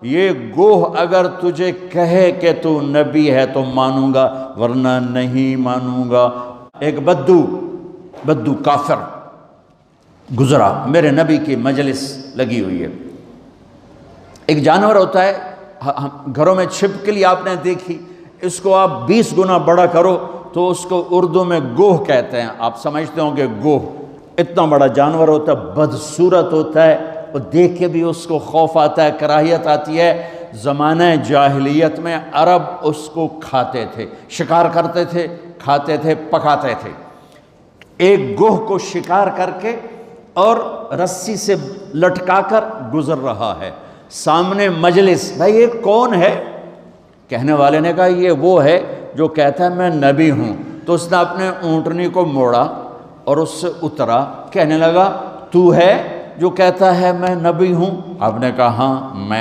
ये गोह अगर तुझे कहे कि तू नबी है तो मानूंगा, वरना नहीं मानूंगा। एक बद्दू काफिर गुजरा, मेरे नबी की मजलिस लगी हुई है। एक जानवर होता है, हम घरों में छिपकली आपने देखी, इसको आप 20 गुना बड़ा करो तो उसको उर्दू में गोह कहते हैं। आप समझते होंगे गोह इतना बड़ा जानवर होता है, बदसूरत होता है, और देख के भी उसको खौफ आता है, कराहियत आती है। ज़माने जाहिलियत में अरब उसको खाते थे, शिकार करते थे, खाते थे, पकाते थे। एक गोह को शिकार करके और रस्सी से लटकाकर गुजर रहा है, सामने मजलिस। भाई ये कौन है? कहने वाले ने कहा ये वो है जो कहता है मैं नबी हूँ। तो उसने अपने ऊँटनी को मोड़ा और उससे उतरा, कहने लगा तू है जो कहता है मैं नबी हूँ? आपने कहा हाँ मैं